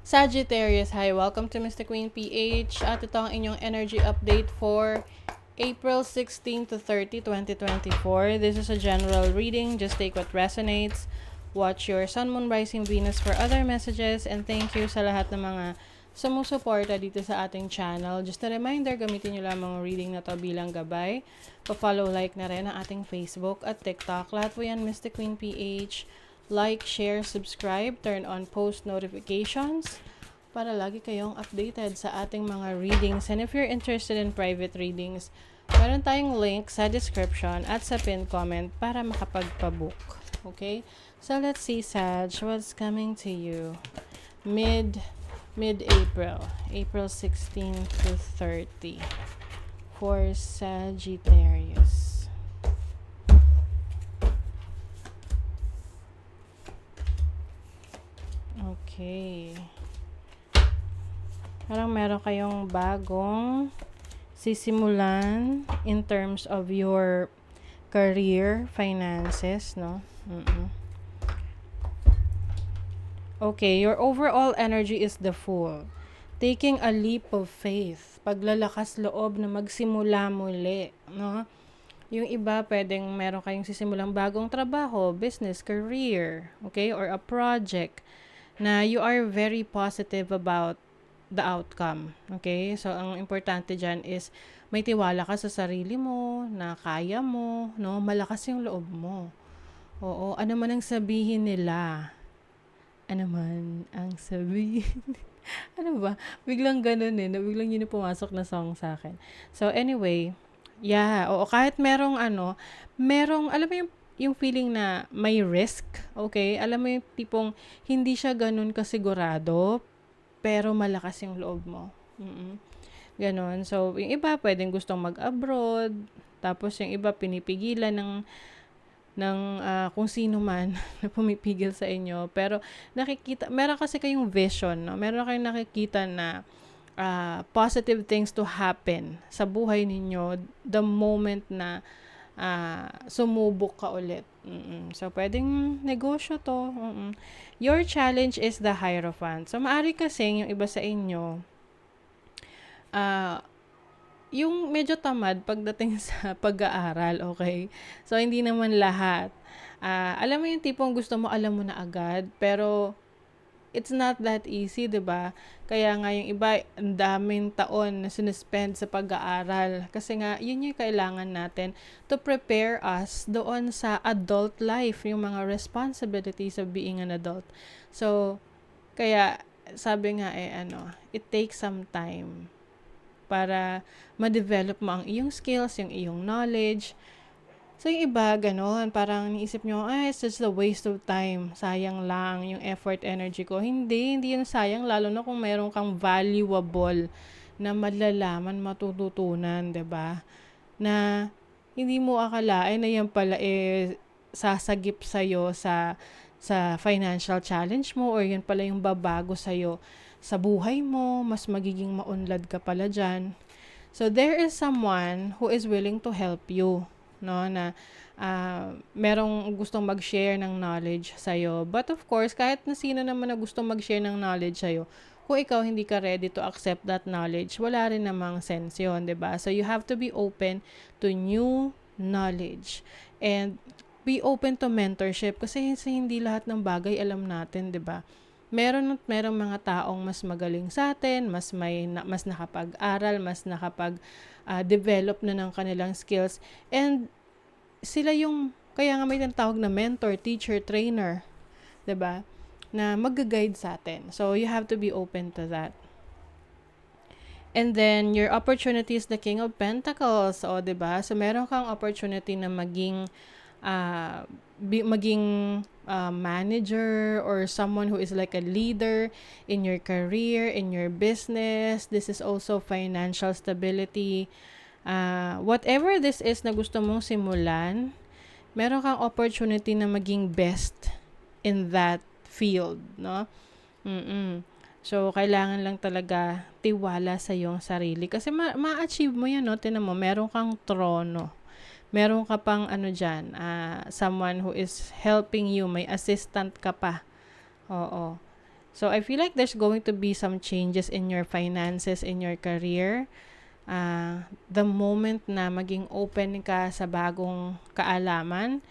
Sagittarius, hi, welcome to Mr. Queen PH at ito ang inyong energy update for April 16 to 30, 2024. This is a general reading, just take what resonates. Watch your Sun, Moon, Rising, Venus for other messages, and thank you sa lahat ng mga sumusuporta dito sa ating channel. Just a reminder, gamitin nyo lamang ang reading na to bilang gabay. Pa-follow, like na rin ang ating Facebook at TikTok. Lahat po yan, Mr. Queen PH. Like, share, subscribe, turn on post notifications para lagi kayong updated sa ating mga readings. And if you're interested in private readings, meron tayong link sa description at sa pinned comment para makapagpabook. Okay? So let's see, Sag, what's coming to you mid-April, April 16 to 30 for Sagittarius. Okay. Parang meron kayong bagong sisimulan in terms of your career, finances, no? Okay, your overall energy is the Fool. Taking a leap of faith. Paglalakas loob na magsimula muli, no? Yung iba, pwedeng meron kayong sisimulang bagong trabaho, business, career, okay? Or a project na you are very positive about the outcome. Okay? So, ang importante dyan is may tiwala ka sa sarili mo, na kaya mo, no? Malakas yung loob mo. Oo, ano man ang sabihin nila. Ano man ang sabihin. Ano ba? Biglang ganun biglang yun yung pumasok na song sa akin. So, anyway, yeah, oo, kahit merong alam mo yung feeling na may risk, okay? Alam mo yung tipong hindi siya ganun kasigurado, pero malakas yung loob mo. Ganon. So, yung iba pwedeng gustong mag-abroad, tapos yung iba pinipigilan ng kung sino man na pumipigil sa inyo. Pero meron kasi kayong vision, no? Meron kayong nakikita na positive things to happen sa buhay ninyo the moment na sumubok ka ulit. So, pwedeng negosyo to. Your challenge is the Hierophant. So, maari kasing yung iba sa inyo, yung medyo tamad pagdating sa pag-aaral, okay? So, hindi naman lahat. Alam mo yung tipong gusto mo, alam mo na agad, pero it's not that easy, 'di ba? Kaya nga yung iba, ang daming taon na sinuspend sa pag-aaral. Kasi nga, yun yung kailangan natin to prepare us doon sa adult life, yung mga responsibilities of being an adult. So, kaya, sabi nga it takes some time para ma-develop mo ang iyong skills, yung iyong knowledge. So, yung iba, ganon, parang niisip nyo, it's just a waste of time. Sayang lang yung effort, energy ko. Hindi yun sayang, lalo na kung meron kang valuable na malalaman, matututunan, 'di ba? Na hindi mo akalain na yan pala sasagip sa'yo sa financial challenge mo, or yan pala yung babago sa'yo sa buhay mo, mas magiging maunlad ka pala dyan. So, there is someone who is willing to help you, no, na merong gustong mag-share ng knowledge sa'yo. But of course, kahit na sino naman na gustong mag-share ng knowledge sa'yo, kung ikaw hindi ka ready to accept that knowledge, wala rin namang sense yun, 'di ba? So, you have to be open to new knowledge. And be open to mentorship kasi hindi lahat ng bagay alam natin, 'di ba? Merong mga taong mas magaling sa atin, mas nakapag-aral, mas develop na ng kanilang skills, and sila yung kaya nga may tinatawag na mentor, teacher, trainer, 'di ba? Na mag-guide sa atin. So you have to be open to that. And then your opportunity is the King of Pentacles, 'di ba? So meron kang opportunity na maging manager or someone who is like a leader in your career, in your business. This is also financial stability. Whatever this is na gusto mong simulan, meron kang opportunity na maging best in that field, no? So, kailangan lang talaga tiwala sa iyong sarili. Kasi ma-achieve mo yan, no? Tinan mo, meron kang trono. Meron ka pang someone who is helping you, may assistant ka pa. Oo. So I feel like there's going to be some changes in your finances, in your career. The moment na maging open ka sa bagong kaalaman,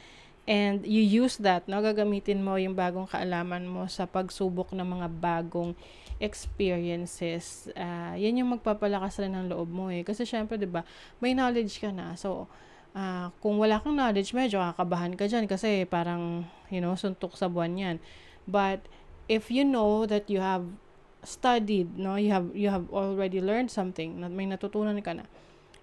and you use that, no? Gagamitin mo yung bagong kaalaman mo sa pagsubok ng mga bagong experiences. Yan yung magpapalakas rin ng loob mo eh. Kasi syempre, di ba, may knowledge ka na. So, kung wala kang knowledge, medyo kakabahan ka dyan kasi parang, suntok sa buwan yan. But, if you know that you have studied, no, you have already learned something, may natutunan ka na,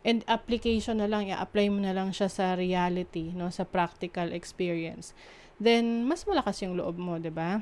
and application na lang, i-apply mo na lang siya sa reality, no, sa practical experience, then mas malakas yung loob mo, 'di ba?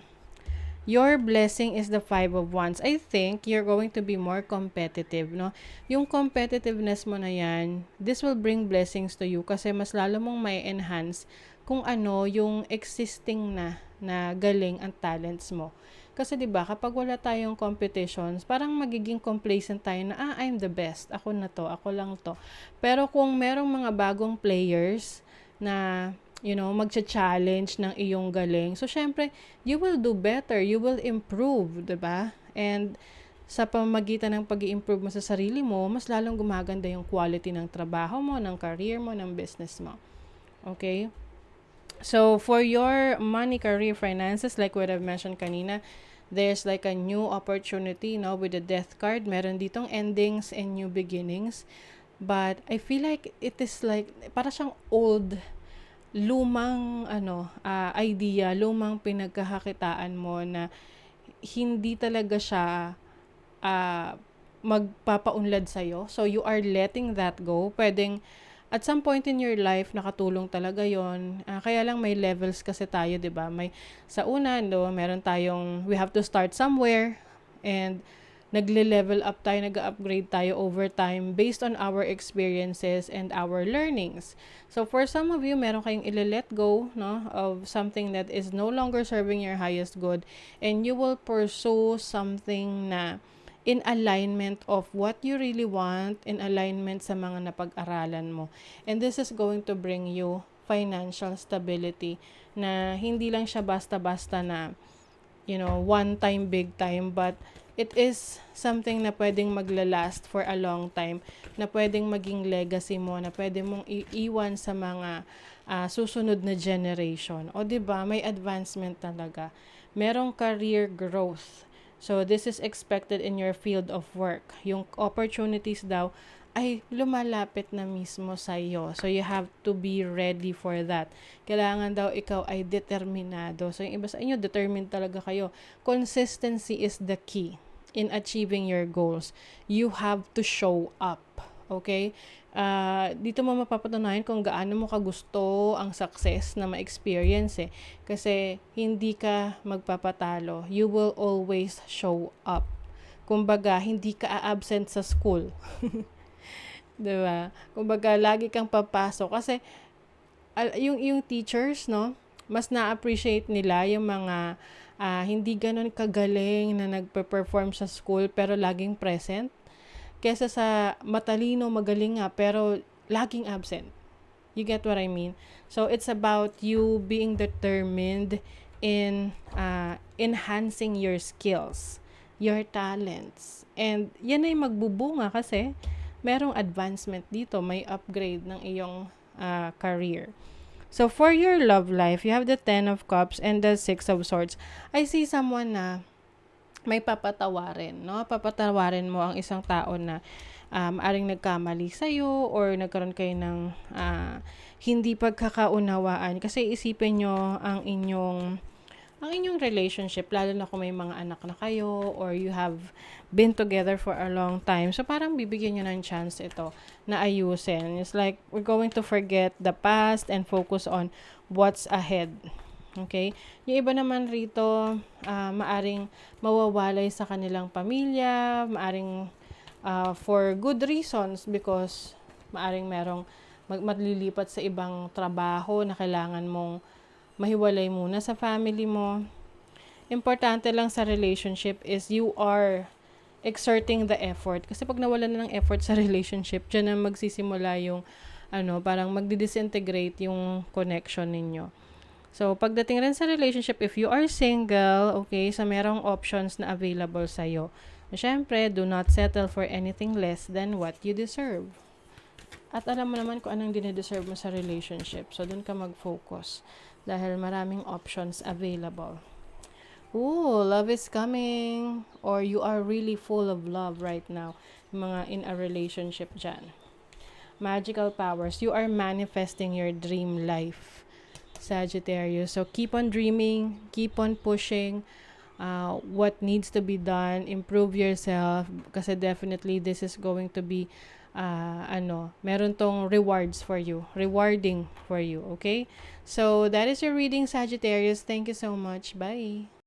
Your blessing is the Five of Wands. I think you're going to be more competitive, no? Yung competitiveness mo na yan, this will bring blessings to you kasi mas lalo mong may enhance kung ano yung existing na galing ang talents mo. Kasi 'di ba, kapag wala tayong competitions, parang magiging complacent tayo na I'm the best. Ako na 'to, ako lang 'to. Pero kung merong mga bagong players na magcha-challenge ng iyong galing. So syempre, you will do better, you will improve, 'di ba? And sa pamamagitan ng pag-i-improve mo sa sarili mo, mas lalong gumaganda yung quality ng trabaho mo, ng career mo, ng business mo. Okay? So, for your money, career, finances, like what I've mentioned kanina, there's like a new opportunity, with the death card. Meron ditong endings and new beginnings. But, I feel like it is like, para siyang lumang, idea, lumang pinagkakakitaan mo na hindi talaga siya, magpapaunlad sa'yo. So, you are letting that go. Pwedeng, at some point in your life, nakatulong talaga yon. Kaya lang may levels kasi tayo, 'di ba? May sa una, meron tayong we have to start somewhere, and nagle-level up tayo, nag-upgrade tayo over time based on our experiences and our learnings. So for some of you, meron kayong ile-let go, no, of something that is no longer serving your highest good, and you will pursue something na in alignment of what you really want, in alignment sa mga napag-aralan mo. And this is going to bring you financial stability na hindi lang siya basta-basta na, one time, big time, but it is something na pwedeng maglalast for a long time, na pwedeng maging legacy mo, na pwede mong iiwan sa mga susunod na generation. O 'di ba, may advancement talaga. Merong career growth. So, this is expected in your field of work. Yung opportunities daw ay lumalapit na mismo sa iyo. So, you have to be ready for that. Kailangan daw ikaw ay determinado. So, yung iba sa inyo, determined talaga kayo. Consistency is the key in achieving your goals. You have to show up. Okay? Dito mo mapapatunayan kung gaano mo kagusto ang success na ma-experience eh. Kasi hindi ka magpapatalo. You will always show up. Kumbaga, hindi ka a-absent sa school. Diba? Kumbaga, lagi kang papasok. Kasi, yung teachers, no, mas na-appreciate nila yung mga hindi ganun kagaling na nagpe-perform sa school pero laging present. Kesa sa matalino, magaling nga, pero laging absent. You get what I mean? So, it's about you being determined in enhancing your skills, your talents. And yan ay magbubunga kasi merong advancement dito, may upgrade ng iyong career. So, for your love life, you have the 10 of Cups and the 6 of Swords. I see someone na may papatawarin, no? Papatawarin mo ang isang tao na maaring nagkamali sa'yo or nagkaroon kayo ng hindi pagkakaunawaan. Kasi isipin nyo ang inyong relationship, lalo na kung may mga anak na kayo or you have been together for a long time. So, parang bibigyan nyo ng chance ito na ayusin. It's like, we're going to forget the past and focus on what's ahead. Okay? Yung iba naman rito, maaring mawawalay sa kanilang pamilya, maaring for good reasons because maaring merong maglilipat sa ibang trabaho na kailangan mong mahiwalay muna sa family mo. Importante lang sa relationship is you are exerting the effort. Kasi pag nawalan na ng effort sa relationship, dyan na magsisimula yung parang magdi-disintegrate yung connection ninyo. So, pagdating rin sa relationship, if you are single, okay, so merong options na available sa'yo. Siyempre, do not settle for anything less than what you deserve. At alam mo naman kung anong dinideserve mo sa relationship. So, dun ka mag-focus. Dahil maraming options available. Ooh, love is coming. Or you are really full of love right now. Mga in a relationship dyan. Magical powers. You are manifesting your dream life, Sagittarius. So, keep on dreaming. Keep on pushing. What needs to be done. Improve yourself. Kasi definitely this is going to be meron tong rewards for you. Rewarding for you. Okay? So, that is your reading, Sagittarius. Thank you so much. Bye.